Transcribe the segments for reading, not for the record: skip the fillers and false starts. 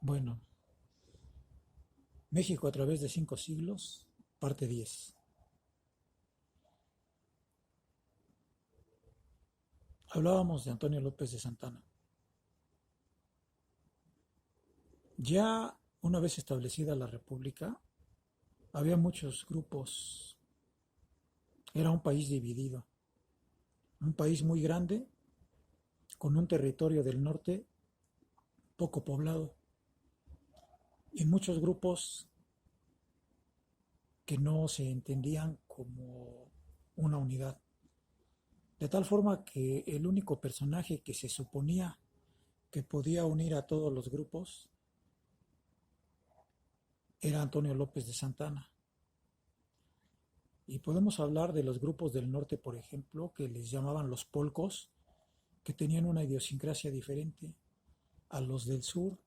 Bueno, México a través de 5 siglos, parte 10. Hablábamos de Antonio López de Santana. Ya una vez establecida la República, había muchos grupos. Era un país dividido, un país muy grande, con un territorio del norte poco poblado y muchos grupos que no se entendían como una unidad. De tal forma que el único personaje que se suponía que podía unir a todos los grupos era Antonio López de Santana. Y podemos hablar de los grupos del norte, por ejemplo, que les llamaban los polcos, que tenían una idiosincrasia diferente a los del sur.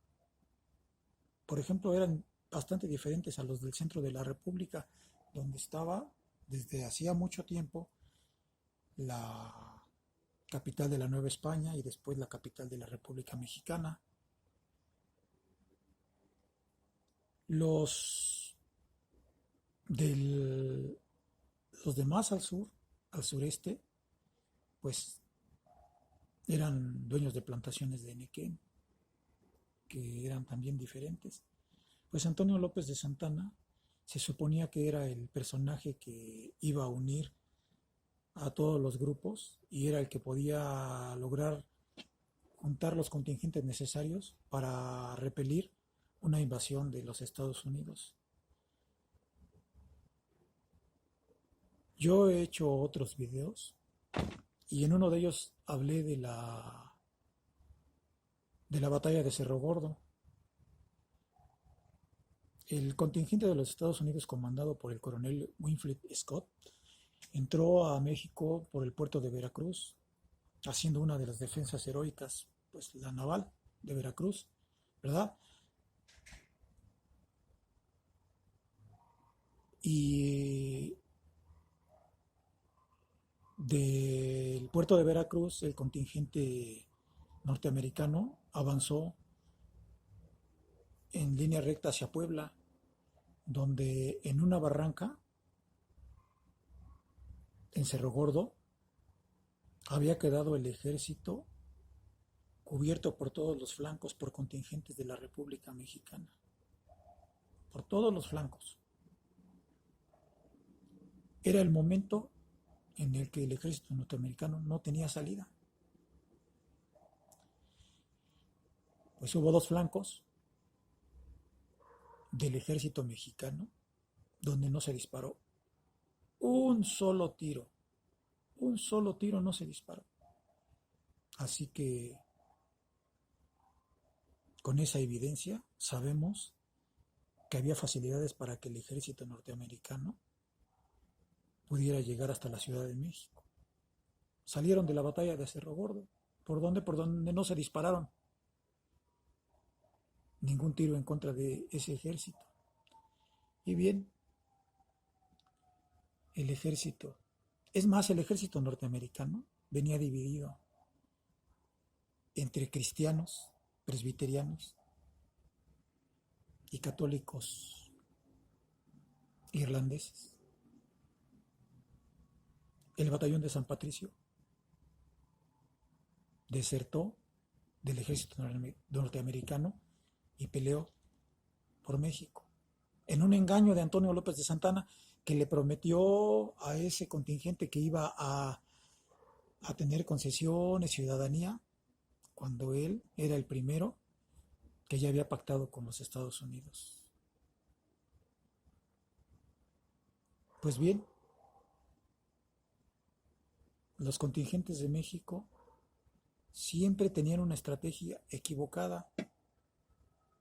Por ejemplo, eran bastante diferentes a los del centro de la República, donde estaba desde hacía mucho tiempo la capital de la Nueva España y después la capital de la República Mexicana. Los, del, los demás al sur, al sureste, pues eran dueños de plantaciones de nequén, que eran también diferentes. Pues Antonio López de Santana se suponía que era el personaje que iba a unir a todos los grupos y era el que podía lograr juntar los contingentes necesarios para repelir una invasión de los Estados Unidos. Yo he hecho otros videos y en uno de ellos hablé de la batalla de Cerro Gordo. El contingente de los Estados Unidos, comandado por el coronel Winfield Scott, entró a México por el puerto de Veracruz, haciendo una de las defensas heroicas, pues la naval de Veracruz, ¿verdad? Y del puerto de Veracruz, el contingente norteamericano avanzó en línea recta hacia Puebla, donde en una barranca, en Cerro Gordo, había quedado el ejército cubierto por todos los flancos por contingentes de la República Mexicana, por todos los flancos. Era el momento en el que el ejército norteamericano no tenía salida. Pues hubo dos flancos del ejército mexicano donde no se disparó un solo tiro no se disparó. Así que con esa evidencia sabemos que había facilidades para que el ejército norteamericano pudiera llegar hasta la Ciudad de México. Salieron de la batalla de Cerro Gordo. ¿Por dónde? Por donde no se dispararon ningún tiro en contra de ese ejército. Y bien, el ejército, es más, el ejército norteamericano venía dividido entre cristianos, presbiterianos y católicos irlandeses. El batallón de San Patricio desertó del ejército norteamericano y peleó por México, en un engaño de Antonio López de Santana, que le prometió a ese contingente que iba a tener concesiones, ciudadanía, cuando él era el primero que ya había pactado con los Estados Unidos. Pues bien, los contingentes de México siempre tenían una estrategia equivocada.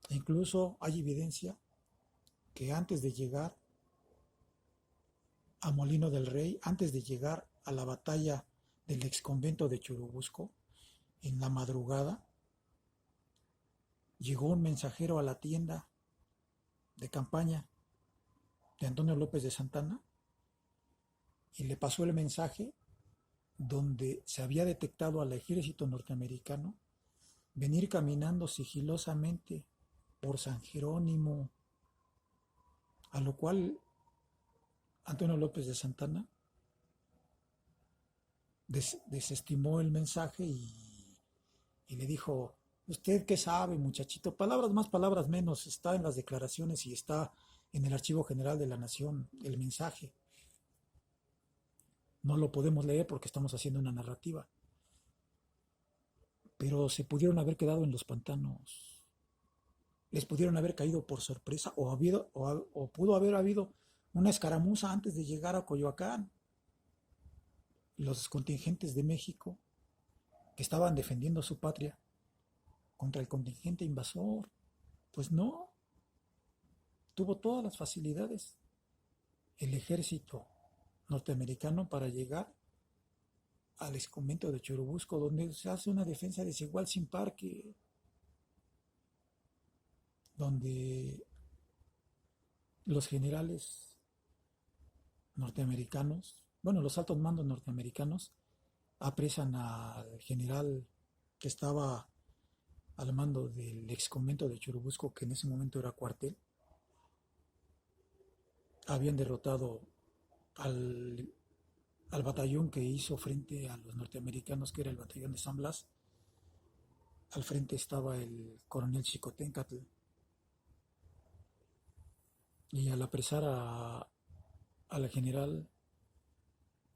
E incluso hay evidencia que antes de llegar a Molino del Rey, antes de llegar a la batalla del exconvento de Churubusco, en la madrugada, llegó un mensajero a la tienda de campaña de Antonio López de Santana y le pasó el mensaje donde se había detectado al ejército norteamericano venir caminando sigilosamente por San Jerónimo, a lo cual Antonio López de Santana desestimó el mensaje y le dijo, ¿usted qué sabe, muchachito? Palabras más, palabras menos, está en las declaraciones y está en el Archivo General de la Nación el mensaje. No lo podemos leer porque estamos haciendo una narrativa. Pero se pudieron haber quedado en los pantanos. Les pudieron haber caído por sorpresa o pudo haber habido una escaramuza antes de llegar a Coyoacán. Los contingentes de México que estaban defendiendo su patria contra el contingente invasor. Pues no, tuvo todas las facilidades el ejército norteamericano para llegar al exconvento de Churubusco, donde se hace una defensa desigual sin par, donde los generales norteamericanos, bueno, los altos mandos norteamericanos, apresan al general que estaba al mando del exconvento de Churubusco, que en ese momento era cuartel. Habían derrotado al batallón que hizo frente a los norteamericanos, que era el batallón de San Blas. Al frente estaba el coronel Xicoténcatl. Y al apresar al general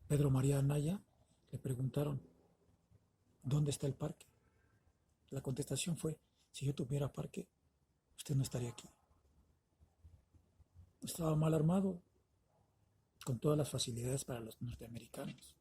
Pedro María Anaya, le preguntaron, ¿dónde está el parque? La contestación fue, si yo tuviera parque, usted no estaría aquí. Estaba mal armado, con todas las facilidades para los norteamericanos.